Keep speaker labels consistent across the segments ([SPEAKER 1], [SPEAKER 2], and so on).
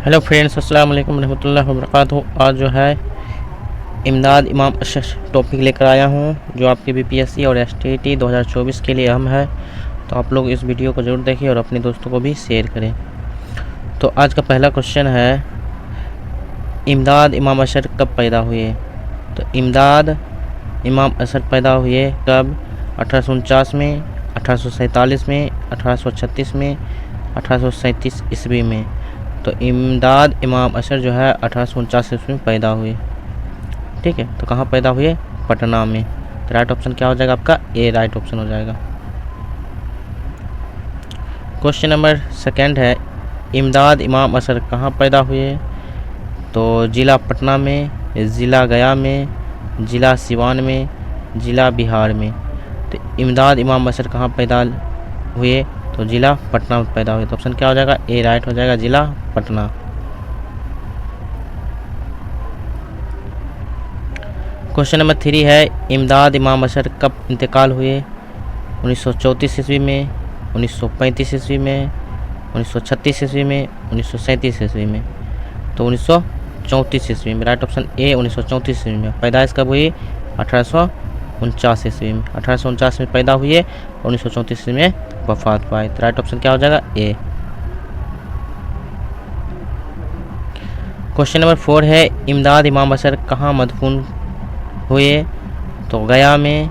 [SPEAKER 1] Hello friends, अस्सलाम वालेकुम रहमतुल्लाहि व बरकातहू। आज जो है इमदाद इमाम अशर टॉपिक लेकर आया हूँ जो आपके बीपीएससी और एसटीईटी 2024 के लिए अहम है। तो आप लोग इस वीडियो को ज़रूर देखें और अपने दोस्तों को भी शेयर करें। तो आज का पहला क्वेश्चन है, इमदाद इमाम अशर कब पैदा हुए? तो इमदाद इमाम अशर पैदा हुए कब? 1849 में, 1847 में, 1836 में, 1837 ईस्वी में। तो इमदाद इमाम अशर जो है 1849 ईस्वी में पैदा हुए। ठीक है, तो कहाँ पैदा हुए? पटना में। तो राइट ऑप्शन क्या हो जाएगा आपका? ए राइट ऑप्शन हो जाएगा। क्वेश्चन नंबर सेकंड है, इमदाद इमाम अशर कहाँ पैदा हुए? तो ज़िला पटना में, ज़िला गया में, ज़िला सिवान में, ज़िला बिहार में। तो इमदाद इमाम अशर कहाँ पैदा हुए? तो ज़िला पटना में पैदा हुए। तो ऑप्शन क्या हो जाएगा? ए राइट हो जाएगा, ज़िला पटना। क्वेश्चन नंबर 3 है, इमदाद इमाम अशर कब इंतकाल हुए? 1934 ईस्वी में, 1935 ईस्वी में, 1936 ईस्वी में, 1937 ईस्वी में। तो 1934 ईस्वी में। राइट ऑप्शन ए 1934 ईस्वी में। पैदाइश कब हुई? 1849 ईस्वी में। 1849 में पैदा हुए और 1934 ईस्वी में वफात पाए। तो राइट ऑप्शन क्या हो जाएगा? ए। क्वेश्चन नंबर 4 है, इमदाद इमाम अशर कहाँ मदफून हुए? तो गया में,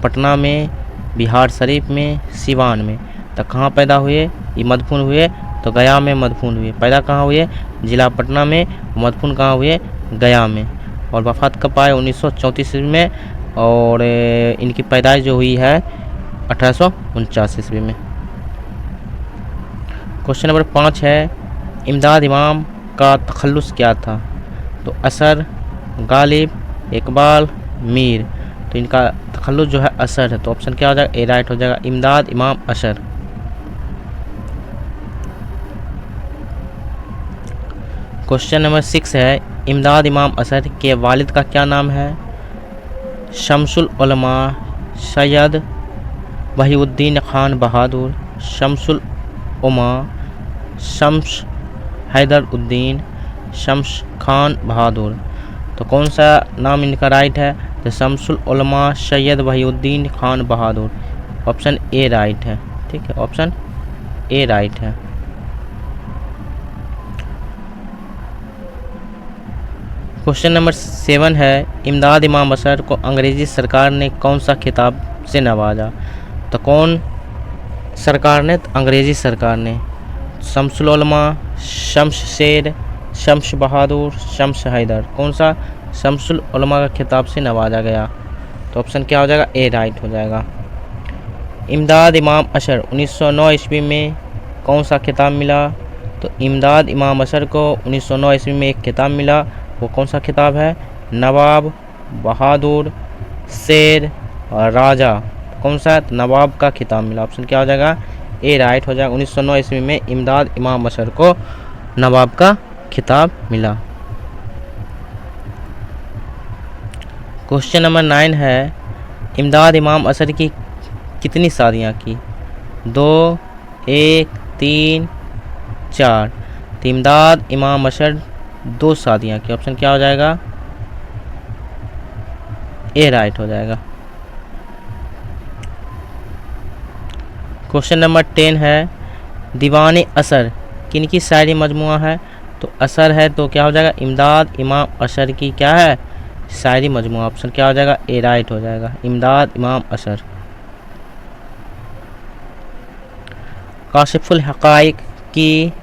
[SPEAKER 1] पटना में, बिहार शरीफ में, सिवान में। तो कहाँ पैदा हुए? ये मदफून हुए तो गया में मदफून हुए। पैदा कहाँ हुए? ज़िला पटना में। मदफून कहाँ हुए? गया में। और वफात कब पाए? 1934 ईस्वी में। और इनकी पैदाइश जो हुई है 1849 ईस्वी में। क्वेश्चन नंबर 5 है, इमदाद इमाम का तखल्लुस क्या था? तो असर, गालिब, इकबाल, मीर। तो इनका तखल्लुस जो है असर है। तो ऑप्शन क्या हो जाएगा? ए राइट हो जाएगा, इमदाद इमाम असर। क्वेश्चन नंबर 6 है, इमदाद इमाम असर के वालिद का क्या नाम है? शमसुल उलमा सैयद वहीउद्दीन खान बहादुर, शमसुल उमा, शम्स हैदर उद्दीन, शम्स खान बहादुर। तो कौन सा नाम इनका राइट है? तो शमसुल उलमा सैयद वहीउद्दीन खान बहादुर। ऑप्शन ए राइट है। ठीक है, ऑप्शन ए राइट है। क्वेश्चन नंबर 7 है, इमदाद इमाम अशर को अंग्रेज़ी सरकार ने कौन सा खिताब से नवाजा? तो कौन सरकार ने? तो अंग्रेज़ी सरकार ने। शमसुल उलमा, शम्स शेर, शम्स बहादुर, शम्स हैदर। कौन सा? शमसुल उलमा का खिताब से नवाजा गया। तो ऑप्शन क्या हो जाएगा? ए राइट हो जाएगा। इमदाद इमाम अशर 1909 ईस्वी में कौन सा खिताब मिला? तो इमदाद इमाम अशर को 1909 ईस्वी में एक खिताब मिला। वो कौन सा खिताब है? नवाब, बहादुर, शेर और राजा। कौन सा? नवाब का खिताब मिला। ऑप्शन क्या हो जाएगा? ए राइट हो जाएगा। 1909 ईस्वी में इमदाद इमाम अशर को नवाब का खिताब मिला। क्वेश्चन नंबर 9 है, इमदाद इमाम अशर की कितनी शादियाँ की? 2, 1, 3, 4। तो इमदाद इमाम अशर 2 शादियाँ की। ऑप्शन क्या हो जाएगा? ए राइट हो जाएगा। क्वेश्चन नंबर 10 है, दीवान असर किनकी शायरी मजमुआ है? तो असर है तो क्या हो जाएगा? इमदाद इमाम अशर की क्या है? शायरी मजमुआ। ऑप्शन क्या हो जाएगा? ए राइट हो जाएगा, इमदाद इमाम अशर। काशिफुल हक़ाइक़ की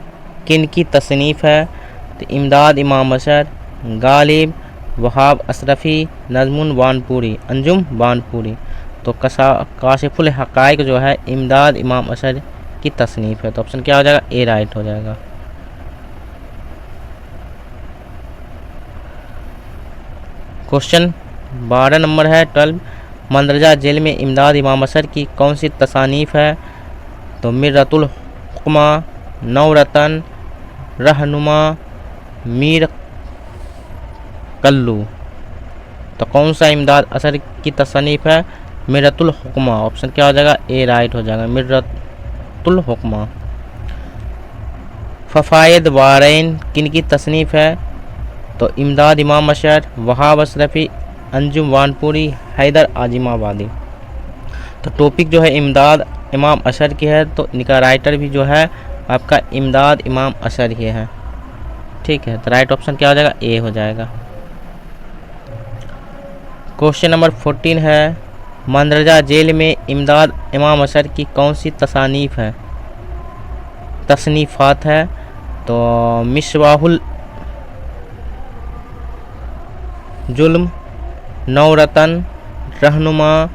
[SPEAKER 1] किनकी तसनीफ़ है? तो इमदाद इमाम अशर, गालिब, वहाब अशरफ़ी, नज़मुन बानपुरी, अंजुम बानपुरी। तो काशिफुल हक़ाइक़ जो है इमदाद इमाम अशर की तसनीफ़ है। तो ऑप्शन क्या हो जाएगा? ए राइट हो जाएगा। क्वेश्चन 12 नंबर है 12, मंदरजा जेल में इमदाद इमाम अशर की कौन सी तसानीफ़ है? तो मिर्रतुल हुक्मा, नवरतन, रहनुमा, मीर कल्लू। तो कौन सा इमदाद अशर की तसनीफ़ है? मिर्रतुल हुक्मा। ऑप्शन क्या हो जाएगा? ए राइट हो जाएगा, मिर्रतुल हुक्मा। फ़फ़ायद वारैन किन की तसनीफ़ है? तो इमदाद इमाम अशर, वहाब अशरफ़ी, अंजुम वानपुरी, हैदर आजिमाबादी। तो टॉपिक जो है इमदाद इमाम अशर की है, तो इनका राइटर भी जो है आपका इमदाद इमाम अशर ही है। ठीक है, तो राइट ऑप्शन क्या हो जाएगा? ए हो जाएगा। क्वेश्चन नंबर 14 है, मंदरजा जेल में इमदाद इमाम अशर की कौन सी तसनीफ़ात है? तो मिसबाहुल जुल्म, नौरतन, रहनुमा,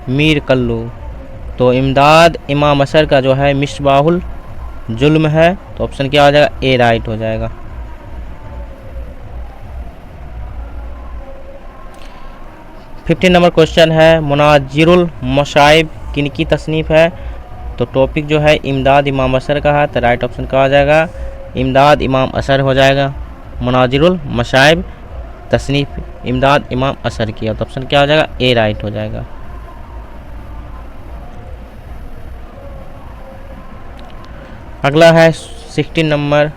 [SPEAKER 1] मीर कल्लू। तो इमदाद इमाम अशर का जो है मिसबाहुल जुल्म है, तो ऑप्शन क्या हो जाएगा? ए राइट हो जाएगा। 15 नंबर क्वेश्चन है, मुनाजिरुल मशाइब किन की तसनीफ़ है? तो टॉपिक जो है इमदाद इमाम अशर का है, तो राइट ऑप्शन क्या हो जाएगा? इमदाद इमाम अशर हो जाएगा। मुनाजिरुल मशाइब तसनीफ़ इमदाद इमाम अशर की है, तो ऑप्शन क्या हो जाएगा? ए राइट हो जाएगा। अगला है 16 नंबर,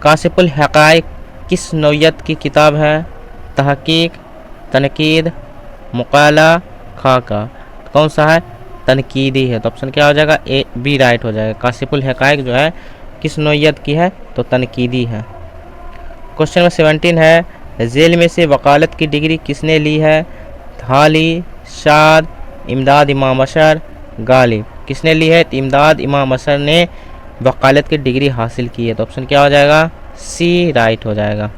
[SPEAKER 1] काशिफुल हक़ाइक़ किस नौइयत की किताब है? तहक़ीक़, तनकीद, मुक़ाला, खाका। कौन सा है? तनकीदी है, तो ऑप्शन क्या हो जाएगा? ए बी राइट हो जाएगा। काशिफुल हक़ाइक़ जो है किस नौइयत की है? तो तनकीदी है। क्वेश्चन नंबर 17 है, जेल में से वकालत की डिग्री किसने ली है? हाली, शाद, इमदाद इमाम अशर, गालिब। किसने ली है? तो इमदाद इमाम अशर ने वकालत की डिग्री हासिल की है, तो ऑप्शन क्या हो जाएगा? सी राइट हो जाएगा।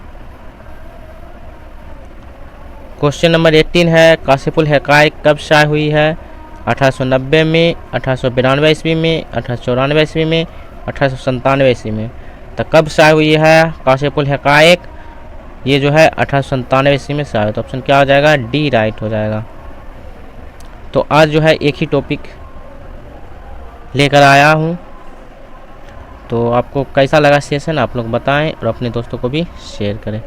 [SPEAKER 1] क्वेश्चन नंबर 18 है, काशिफुल हक़ाइक़ कब शाये हुई है? 1890 में, 1892 ईस्वी में, 1894 ईस्वी में, 1897 ईस्वी में। तो कब शाये हुई है काशिफुल हक़ाइक़? ये जो है 1897 ईस्वी में शाये, तो ऑप्शन क्या हो जाएगा? डी राइट हो जाएगा। तो आज जो है एक ही टॉपिक लेकर आया हूँ, तो आपको कैसा लगा सेशन आप लोग बताएं और अपने दोस्तों को भी शेयर करें।